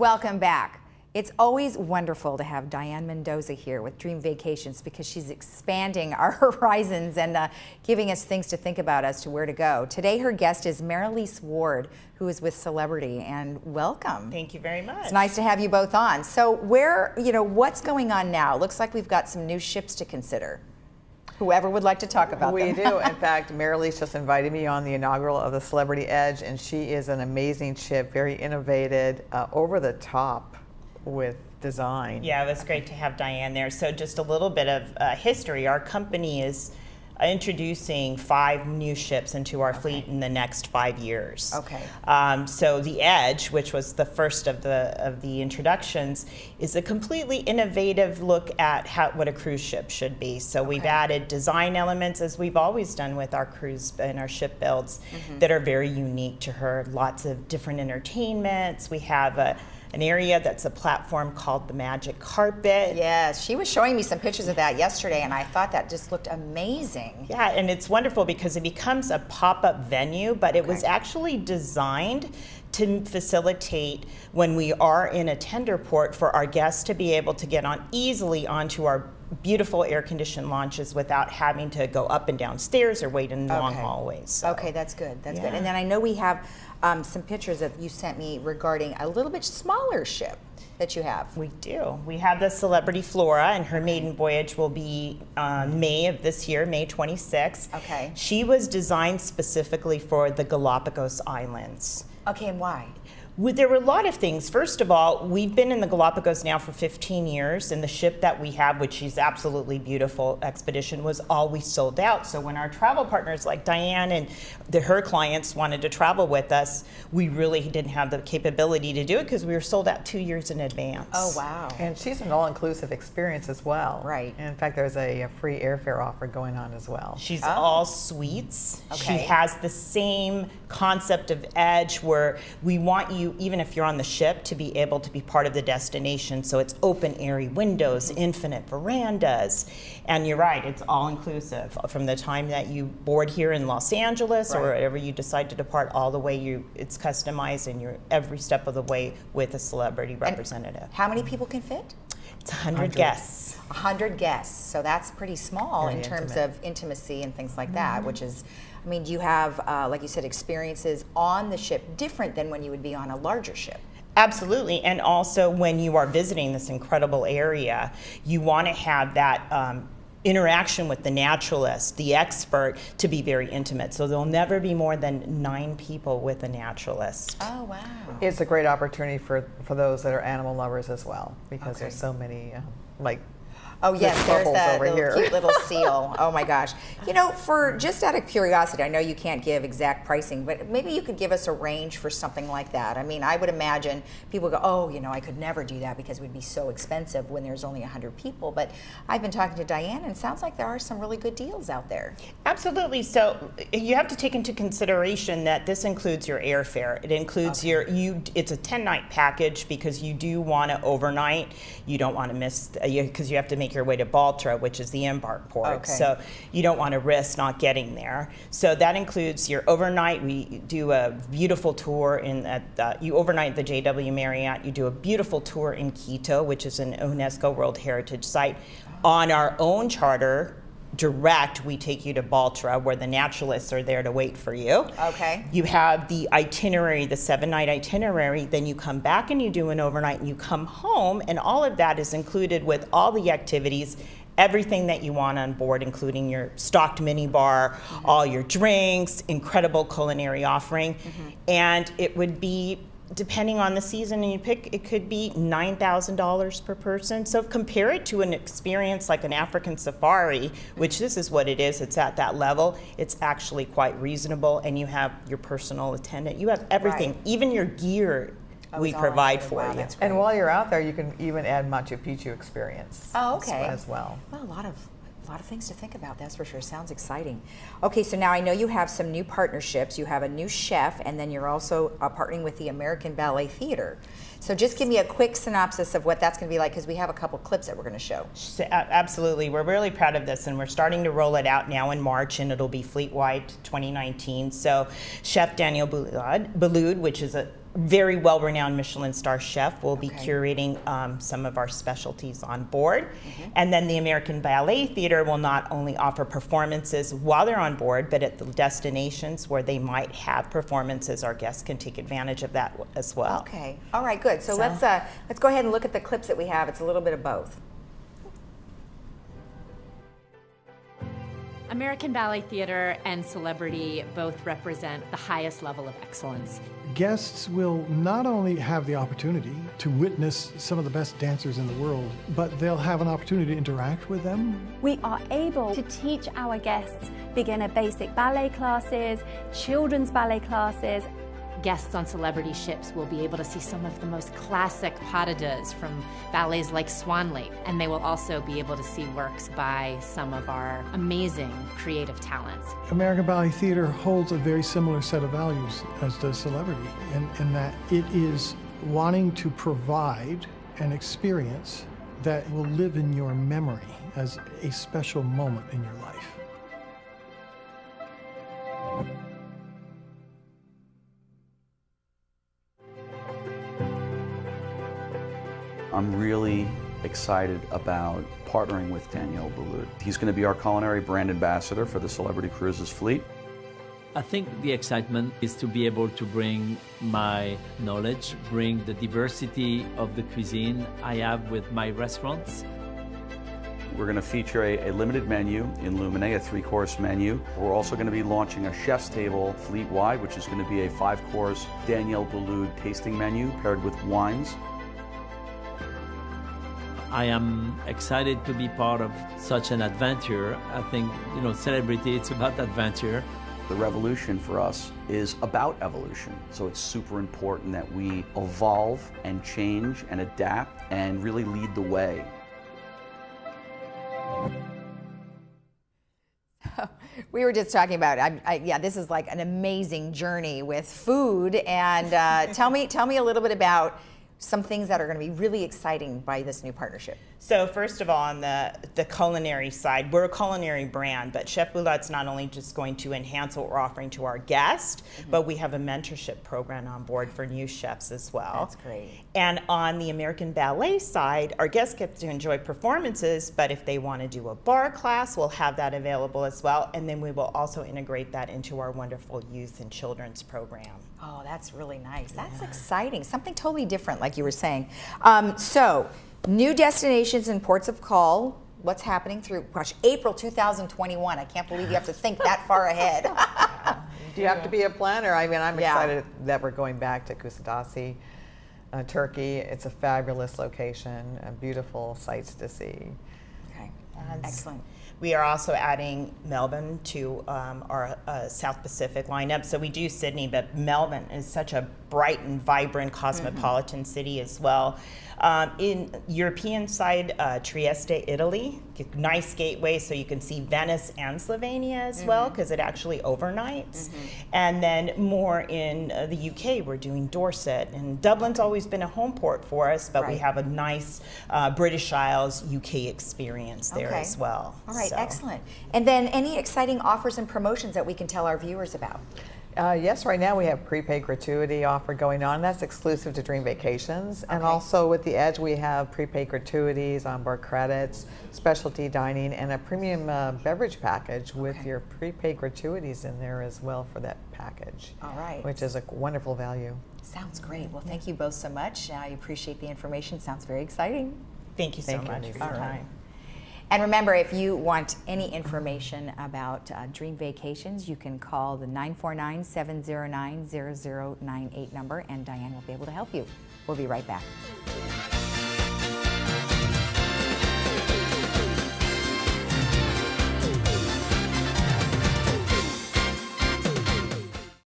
Welcome back. It's always wonderful to have Diane Mendoza here with Dream Vacations because she's expanding our horizons and giving us things to think about as to where to go. Today her guest is Marilise Ward, who is with Celebrity, and welcome. Thank you very much. It's nice to have you both on. So what's going on now? Looks like we've got some new ships to consider. Whoever would like to talk about them. We do. In fact, Marilise just invited me on the inaugural of the Celebrity Edge, and she is an amazing ship, very innovative, over the top with design. Yeah, it was great to have Diane there. So just a little bit of history. Our company is introducing 5 new ships into our fleet in the next 5 years. Okay. So the Edge, which was the first of the introductions, is a completely innovative look at what a cruise ship should be. So we've added design elements, as we've always done with our cruise and our ship builds, that are very unique to her. Lots of different entertainments. We have an area that's a platform called the Magic Carpet. Yes, she was showing me some pictures of that yesterday, and I thought that just looked amazing. Yeah, and it's wonderful because it becomes a pop-up venue, but it was actually designed to facilitate when we are in a tender port for our guests to be able to get on easily onto our beautiful air-conditioned launches without having to go up and down stairs or wait in long hallways. So. Okay, that's good. That's good. And then I know we have some pictures that you sent me regarding a little bit smaller ship that you have. We do. We have the Celebrity Flora, and her maiden voyage will be May of this year, May 26th. Okay. She was designed specifically for the Galapagos Islands. Okay, and why? There were a lot of things. First of all, we've been in the Galapagos now for 15 years, and the ship that we have, which is absolutely beautiful, Expedition, was always sold out. So when our travel partners like Diane and her clients wanted to travel with us, we really didn't have the capability to do it because we were sold out 2 years in advance. Oh, wow. And she's an all-inclusive experience as well. Right. And in fact, there's a free airfare offer going on as well. She's all suites. Okay. She has the same concept of Edge where we want you, even if you're on the ship, to be able to be part of the destination. So it's open, airy windows, infinite verandas. And you're right, it's all inclusive from the time that you board here in Los Angeles or wherever you decide to depart, all the way it's customized and you're every step of the way with a celebrity representative. And how many people can fit? It's 100 guests. 100 guests. So that's pretty small Very in terms intimate. of intimacy and things like that, which is, I mean, do you have, like you said, experiences on the ship different than when you would be on a larger ship? Absolutely, and also when you are visiting this incredible area, you want to have that interaction with the naturalist, the expert, to be very intimate. So there'll never be more than 9 people with a naturalist. Oh, wow. It's a great opportunity for those that are animal lovers as well, because there's so many, like, Oh yes, there's bubbles over the here. cute little seal. Oh my gosh. You know, for just out of curiosity, I know you can't give exact pricing, but maybe you could give us a range for something like that. I mean, I would imagine people go, oh, you know, I could never do that because it would be so expensive when there's only 100 people. But I've been talking to Diane, and it sounds like there are some really good deals out there. Absolutely. So you have to take into consideration that this includes your airfare. It includes it's a 10-night package because you do want to overnight. You don't want to miss, because you have to make your way to Baltra, which is the embark port. Okay. So you don't want to risk not getting there. So that includes your overnight. We do a beautiful tour you overnight at the JW Marriott. You do a beautiful tour in Quito, which is an UNESCO World Heritage Site. On our own charter, direct, we take you to Baltra, where the naturalists are there to wait for you. Okay. You have the itinerary, the 7-night itinerary, then you come back and you do an overnight and you come home, and all of that is included with all the activities, everything that you want on board, including your stocked mini bar, all your drinks, incredible culinary offering, and it would be, depending on the season you pick, it could be $9,000 per person. So compare it to an experience like an African safari, which this is what it is. It's at that level. It's actually quite reasonable, and you have your personal attendant. You have everything, even your gear. We provide for you. And while you're out there, you can even add Machu Picchu experience. Oh, okay. As well. Well, a lot of things to think about, that's for sure. Sounds exciting. Okay, so now I know you have some new partnerships. You have a new chef, and then you're also partnering with the American Ballet Theater. So just give me a quick synopsis of what that's going to be like, because we have a couple clips that we're going to show. Absolutely. We're really proud of this, and we're starting to roll it out now in March, and it'll be fleet-wide 2019. So Chef Daniel Boulud, which is a very well-renowned Michelin star chef will be Okay. curating some of our specialties on board. And then the American Ballet Theater will not only offer performances while they're on board, but at the destinations where they might have performances, our guests can take advantage of that as well. Okay. All right. Good. So let's go ahead and look at the clips that we have. It's a little bit of both. American Ballet Theater and Celebrity both represent the highest level of excellence. Guests will not only have the opportunity to witness some of the best dancers in the world, but they'll have an opportunity to interact with them. We are able to teach our guests beginner basic ballet classes, children's ballet classes. Guests on Celebrity ships will be able to see some of the most classic pas de deux from ballets like Swan Lake, and they will also be able to see works by some of our amazing creative talents. American Ballet Theater holds a very similar set of values as does Celebrity, in that it is wanting to provide an experience that will live in your memory as a special moment in your life. I'm really excited about partnering with Daniel Boulud. He's going to be our culinary brand ambassador for the Celebrity Cruises fleet. I think the excitement is to be able to bring my knowledge, bring the diversity of the cuisine I have with my restaurants. We're going to feature a limited menu in Lumine, a 3-course menu. We're also going to be launching a chef's table fleet-wide, which is going to be a 5-course Daniel Boulud tasting menu paired with wines. I am excited to be part of such an adventure. I think, Celebrity, it's about adventure. The revolution for us is about evolution. So it's super important that we evolve and change and adapt and really lead the way. We were just talking about, yeah, this is like an amazing journey with food. And tell me a little bit about some things that are going to be really exciting by this new partnership. So first of all, on the culinary side, we're a culinary brand, but Chef Boulad's not only just going to enhance what we're offering to our guests, but we have a mentorship program on board for new chefs as well. That's great. And on the American Ballet side, our guests get to enjoy performances, but if they want to do a bar class, we'll have that available as well. And then we will also integrate that into our wonderful youth and children's program. Oh, that's really nice. That's exciting. Something totally different, like you were saying. So, new destinations and ports of call. What's happening through, April 2021. I can't believe you have to think that far ahead. Do you have to be a planner? I mean, I'm excited that we're going back to Kusadasi, Turkey. It's a fabulous location, beautiful sights to see. Okay, And excellent. We are also adding Melbourne to our South Pacific lineup. So we do Sydney, but Melbourne is such a bright and vibrant cosmopolitan city as well. In European side, Trieste, Italy, nice gateway so you can see Venice and Slovenia as well, because it actually overnights. And then more in the UK, we're doing Dorset, and Dublin's always been a home port for us, but we have a nice British Isles UK experience there as well. All right, So. excellent. And then any exciting offers and promotions that we can tell our viewers about? Yes, right now we have prepaid gratuity offer going on. That's exclusive to Dream Vacations. And also with the Edge, we have prepaid gratuities, onboard credits, specialty dining, and a premium beverage package with your prepaid gratuities in there as well for that package. All right. Which is a wonderful value. Sounds great. Well, thank you both so much. I appreciate the information. Sounds very exciting. Thank you so Thank you, much Lisa. for your All right. time. And remember, if you want any information about Dream Vacations, you can call the 949-709-0098 number, and Diane will be able to help you. We'll be right back.